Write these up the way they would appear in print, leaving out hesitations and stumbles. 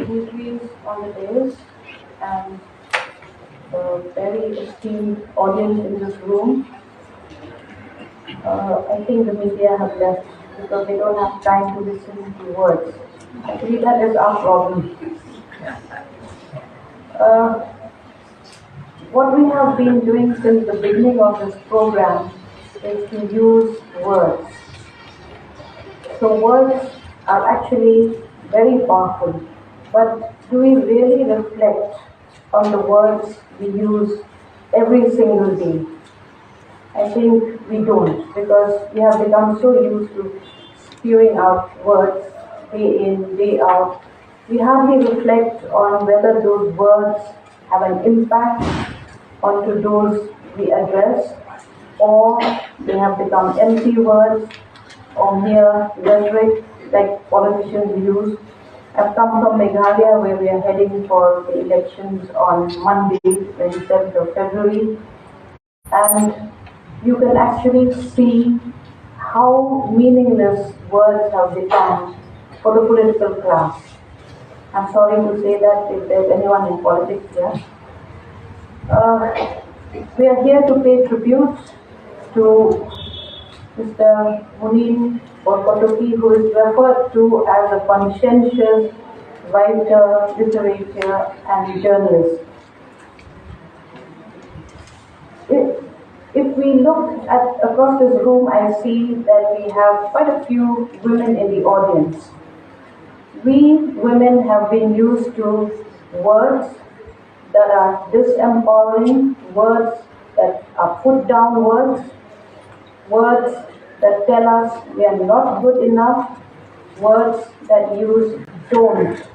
dignitaries on the dais and the very esteemed audience in this room. I think the media have left because they don't have time to listen to words. Actually, that is our problem. Uh, what we have been doing since the beginning of this program is to use words. So words are actually very powerful. But do we really reflect on the words we use every single day? I think we don't, because we have become so used to spewing out words day in, day out. We hardly reflect on whether those words have an impact onto those we address, or they have become empty words or mere rhetoric like politicians use. I've come from Meghalaya, where we are heading for the elections on Monday, 27th of February, and you can actually see how meaningless words have become for the political class. I'm sorry to say that if there's anyone in politics here. We are here to pay tribute to Mr. Munin Barkotoki, who is referred to as a conscientious writer, literature, and journalist. If we look across this room, I see that we have quite a few women in the audience. We women have been used to words that are disempowering, words that are put down words, words that tell us we are not good enough, words that use don't.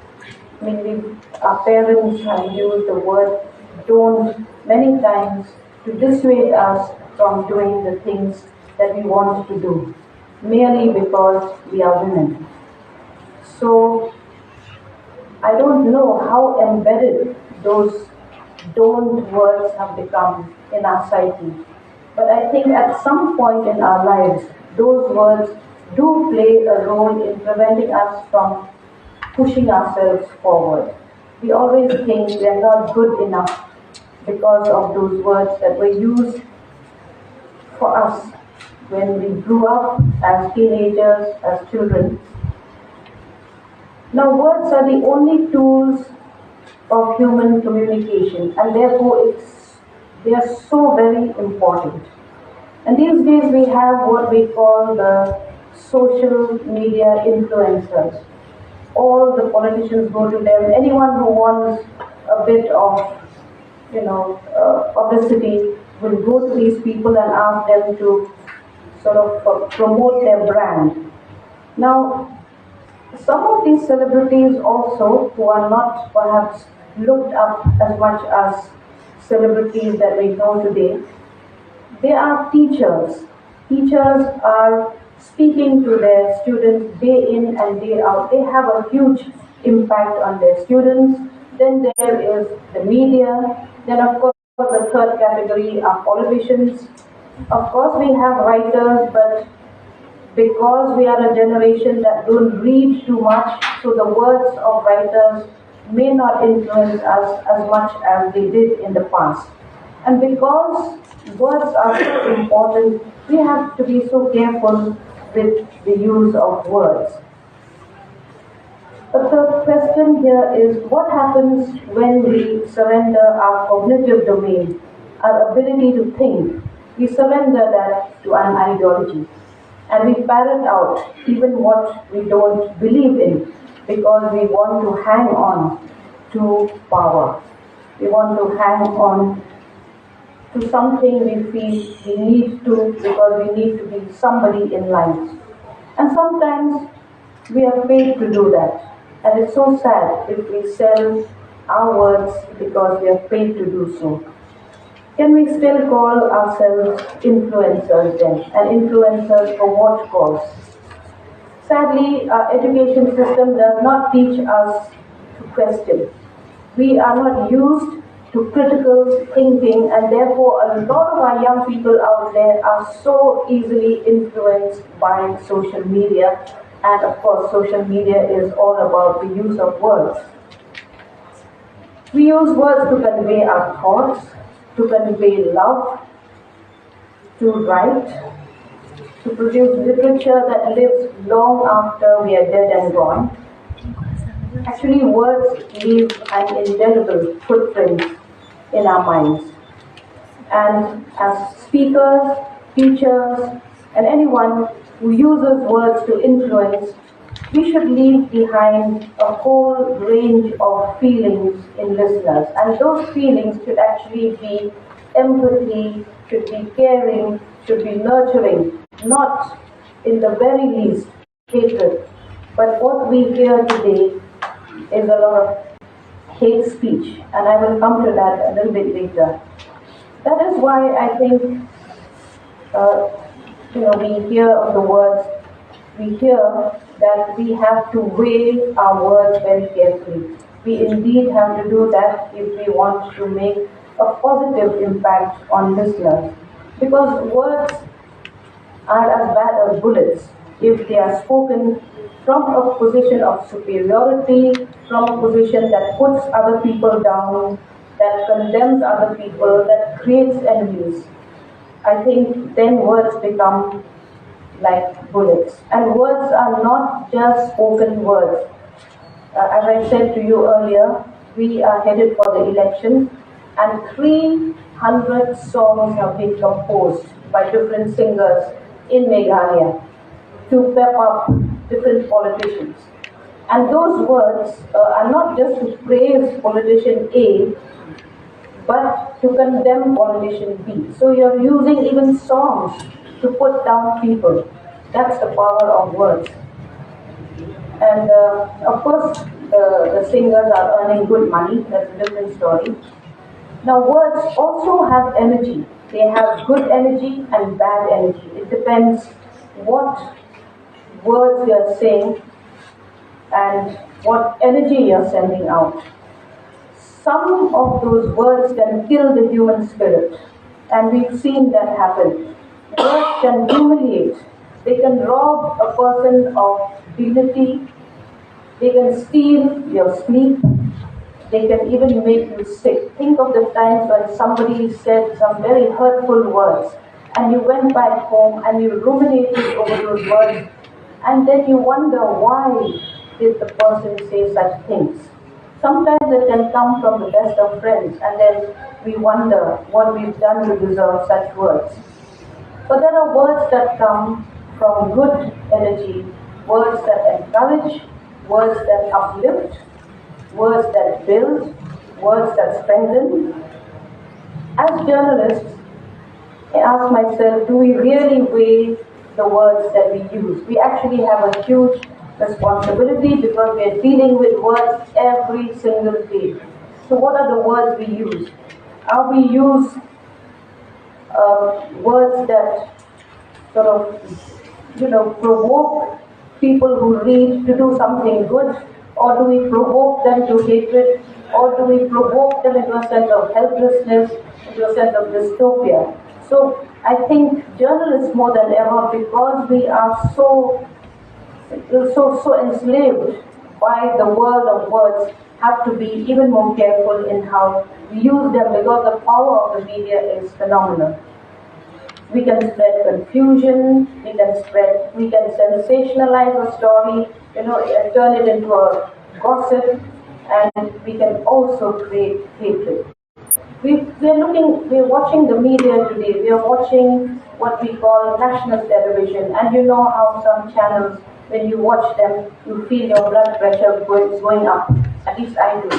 I mean, our parents have used the word don't many times to dissuade us from doing the things that we want to do, merely because we are women. So, I don't know how embedded those don't words have become in our psyche. But I think at some point in our lives, those words do play a role in preventing us from pushing ourselves forward. We always think we are not good enough because of those words that were used for us when we grew up as teenagers, as children. Now, words are the only tools of human communication, and therefore they are so very important. And these days we have what we call the social media influencers. All the politicians go to them. Anyone who wants a bit of, publicity will go to these people and ask them to sort of promote their brand. Now, some of these celebrities also, who are not perhaps looked up as much as celebrities that we know today, they are teachers. Teachers are speaking to their students day in and day out. They have a huge impact on their students. Then there is the media. Then, of course, the third category are politicians. Of course, we have writers, but because we are a generation that don't read too much, so the words of writers may not influence us as much as they did in the past. And because words are so important, we have to be so careful with the use of words. But the question here is, what happens when we surrender our cognitive domain, our ability to think? We surrender that to an ideology. And we parrot out even what we don't believe in, because we want to hang on to power. We want to hang on to something we feel we need to, because we need to be somebody in life. And sometimes we are paid to do that. And it's so sad if we sell our words because we are paid to do so. Can we still call ourselves influencers then? And influencers for what cause? Sadly, our education system does not teach us to question. We are not used to critical thinking, and therefore a lot of our young people out there are so easily influenced by social media. And of course, social media is all about the use of words. We use words to convey our thoughts, to convey love, to write, to produce literature that lives long after we are dead and gone. Actually, words leave an indelible footprint in our minds. And as speakers, teachers, and anyone who uses words to influence, we should leave behind a whole range of feelings in listeners. And those feelings should actually be empathy, should be caring, should be nurturing, not in the very least hatred. But what we hear today is a lot of hate speech, and I will come to that a little bit later. That is why I think, uh, we hear of the words, we hear that we have to weigh our words very carefully. We indeed have to do that if we want to make a positive impact on listeners. Because words are as bad as bullets if they are spoken from a position of superiority, from a position that puts other people down, that condemns other people, that creates enemies. I think then words become like bullets. And words are not just spoken words. As I said to you earlier, we are headed for the elections, and 300 songs have been composed by different singers in Meghalaya to pep up different politicians. And those words are not just to praise politician A, but to condemn politician B. So you're using even songs to put down people. That's the power of words. And of course, the singers are earning good money. That's a different story. Now, words also have energy. They have good energy and bad energy. It depends what words you're saying and what energy you're sending out. Some of those words can kill the human spirit, and we've seen that happen. Words can humiliate, they can rob a person of dignity, they can steal your sleep, they can even make you sick. Think of the times when somebody said some very hurtful words, and you went back home and you ruminated over those words, and then you wonder why did the person say such things. Sometimes it can come from the best of friends, and then we wonder what we've done to deserve such words. But there are words that come from good energy, words that encourage, words that uplift, words that build, words that strengthen. As journalists, I ask myself, do we really weigh the words that we use? We actually have a huge responsibility because we are dealing with words every single day. So what are the words we use? Are we use words that sort of, provoke people who read to do something good, or do we provoke them to hatred, or do we provoke them into a sense of helplessness, into a sense of dystopia? So I think journalists more than ever, because we are so enslaved by the world of words, have to be even more careful in how we use them, because the power of the media is phenomenal. We can spread confusion, we can sensationalize a story, turn it into a gossip, and we can also create hatred. We're watching the media today. We are watching what we call national television, and you know how some channels, when you watch them, you feel your blood pressure going up. At least I do.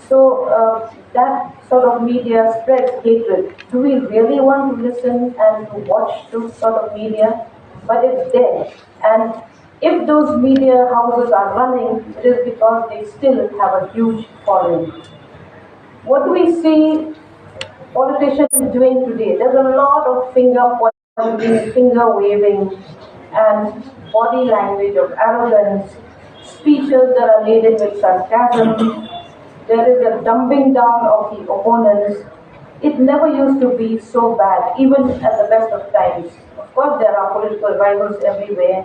So that sort of media spreads hatred. Do we really want to listen and to watch those sort of media? But it's there. And if those media houses are running, it is because they still have a huge following. What do we see politicians doing today? There's a lot of finger pointing, finger waving, and body language of arrogance, speeches that are laden with sarcasm. There is a dumbing down of the opponents. It never used to be so bad, even at the best of times. Of course, there are political rivals everywhere,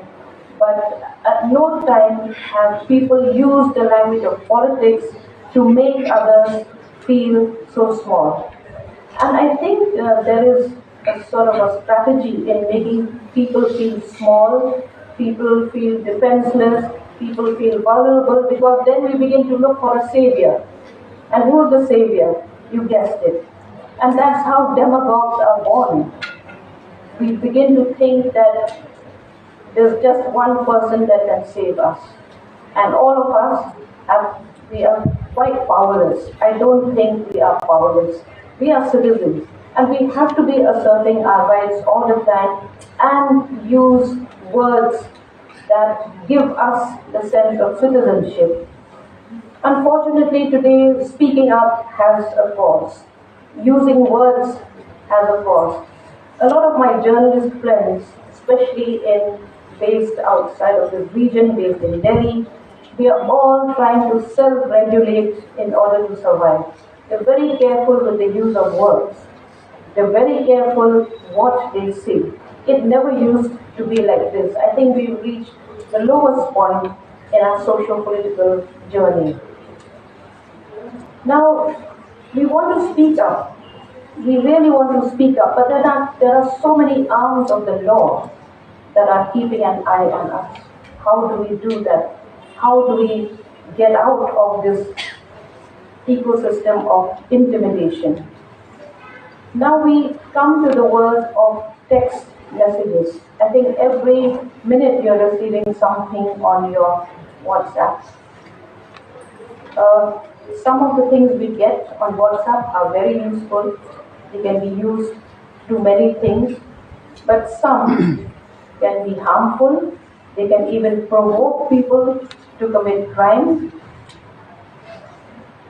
but at no time have people used the language of politics to make others feel so small. And I think there is a sort of a strategy in making people feel small, people feel defenseless, people feel vulnerable, because then we begin to look for a savior. And who is the savior? You guessed it. And that's how demagogues are born. We begin to think that there's just one person that can save us. And all of us we are quite powerless. I don't think we are powerless. We are citizens. And we have to be asserting our rights all the time and use words that give us the sense of citizenship. Unfortunately, today speaking up has a cost. Using words has a cost. A lot of my journalist friends, especially based outside of this region, based in Delhi, we are all trying to self-regulate in order to survive. They're very careful with the use of words. They're very careful what they say. It never used to be like this. I think we've reached the lowest point in our socio-political journey. Now, we want to speak up. We really want to speak up, but there are so many arms of the law that are keeping an eye on us. How do we do that? How do we get out of this ecosystem of intimidation? Now we come to the world of text messages. I think every minute you're receiving something on your WhatsApp. Some of the things we get on WhatsApp are very useful. They can be used to many things, but some can be harmful. They can even provoke people to commit crimes.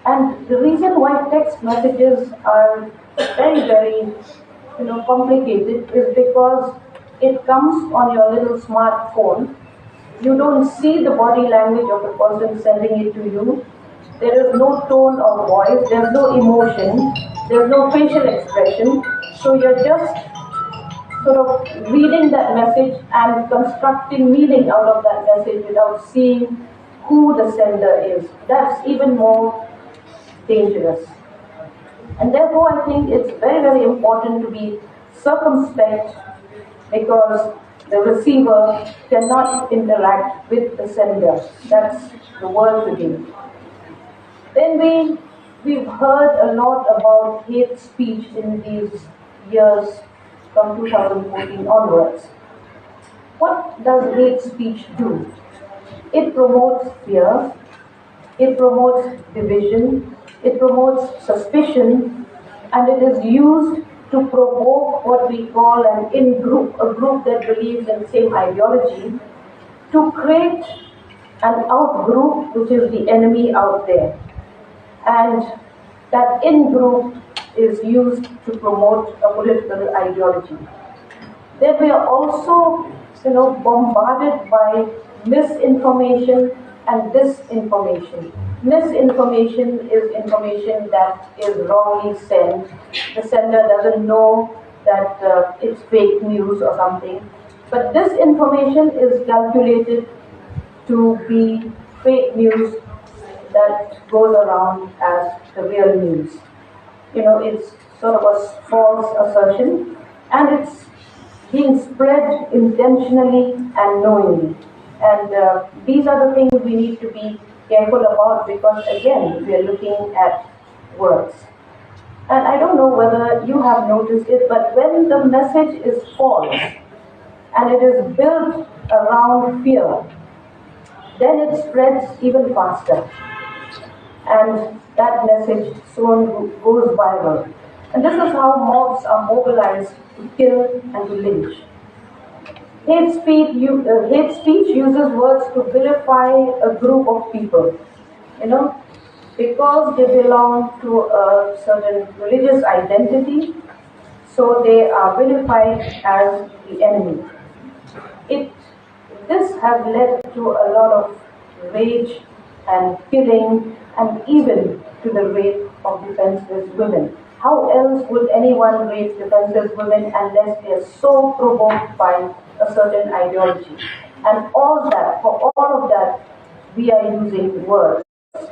And the reason why text messages are very, complicated is because it comes on your little smartphone. You don't see the body language of the person sending it to you. There is no tone of voice, there's no emotion, there's no facial expression. So you're just sort of reading that message and constructing meaning out of that message without seeing who the sender is. That's even more dangerous. And therefore, I think it's very important to be circumspect, because the receiver cannot interact with the sender. That's the word today. Then we've heard a lot about hate speech in these years from 2014 onwards. What does hate speech do? It promotes fear, it promotes division, it promotes suspicion, and it is used to provoke what we call an in-group, a group that believes in the same ideology, to create an out-group which is the enemy out there. And that in-group is used to promote a political ideology. Then we are also, bombarded by misinformation and disinformation. Misinformation is information that is wrongly sent. The sender doesn't know that it's fake news or something. But disinformation is calculated to be fake news that goes around as the real news. It's sort of a false assertion, and it's being spread intentionally and knowingly. And these are the things we need to be careful about, because again, we are looking at words. And I don't know whether you have noticed it, but when the message is false and it is built around fear, then it spreads even faster. And that message soon goes viral. And this is how mobs are mobilized to kill and to lynch. Hate speech uses words to vilify a group of people, because they belong to a certain religious identity, so they are vilified as the enemy. This has led to a lot of rage and killing, and even to the rape of defenseless women. How else would anyone rape defenseless women unless they are so provoked by a certain ideology? And for all of that, we are using words.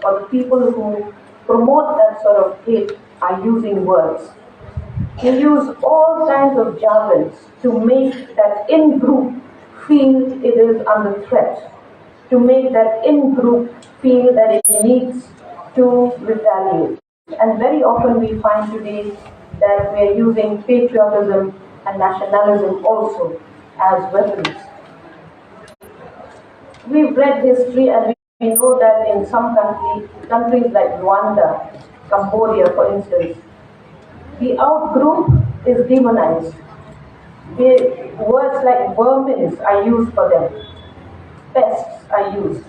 For the people who promote that sort of hate are using words. They use all kinds of jargons to make that in-group feel it is under threat, to make that in-group feel that it needs to retaliate. And very often we find today that we are using patriotism and nationalism also as weapons. We've read history and we know that in some countries like Rwanda, Cambodia for instance, the out-group is demonized. The words like vermins are used for them, pests are used.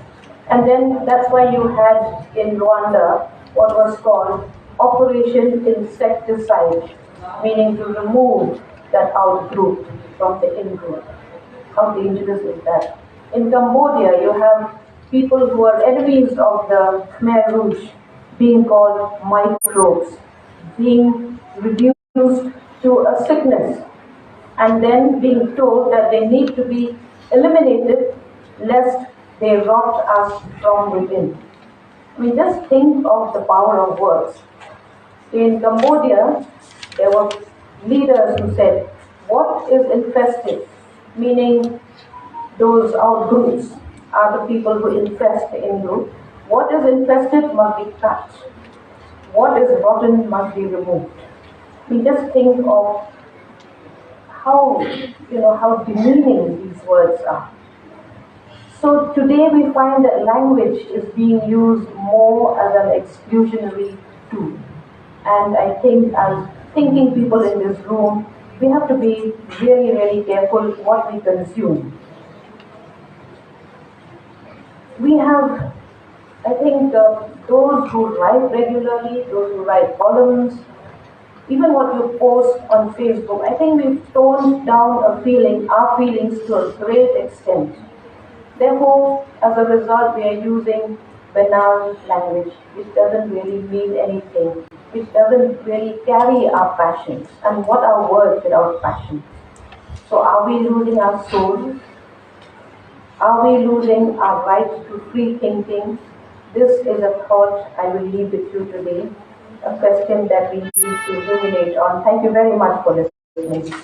And then that's why you had in Rwanda what was called Operation Insecticide, meaning to remove that out-group from the in-group. How dangerous is that? In Cambodia, you have people who are enemies of the Khmer Rouge being called microbes, being reduced to a sickness, and then being told that they need to be eliminated lest they rot us from within. I mean, just think of the power of words. In Cambodia, there were leaders who said, what is infested, meaning those out-groups are the people who infest the in-group. What is infested must be cut. What is rotten must be removed. We just think of how demeaning these words are. So today we find that language is being used more as an exclusionary tool. And I think as thinking people in this room, we have to be really, really careful what we consume. We have, I think, those who write regularly, those who write columns, even what you post on Facebook, I think we've toned down our feelings to a great extent. Therefore, as a result, we are using banal language, which doesn't really mean anything, which doesn't really carry our passions. And what are words without passion? So are we losing our soul? Are we losing our right to free thinking? This is a thought I will leave with you today, a question that we need to ruminate on. Thank you very much for listening.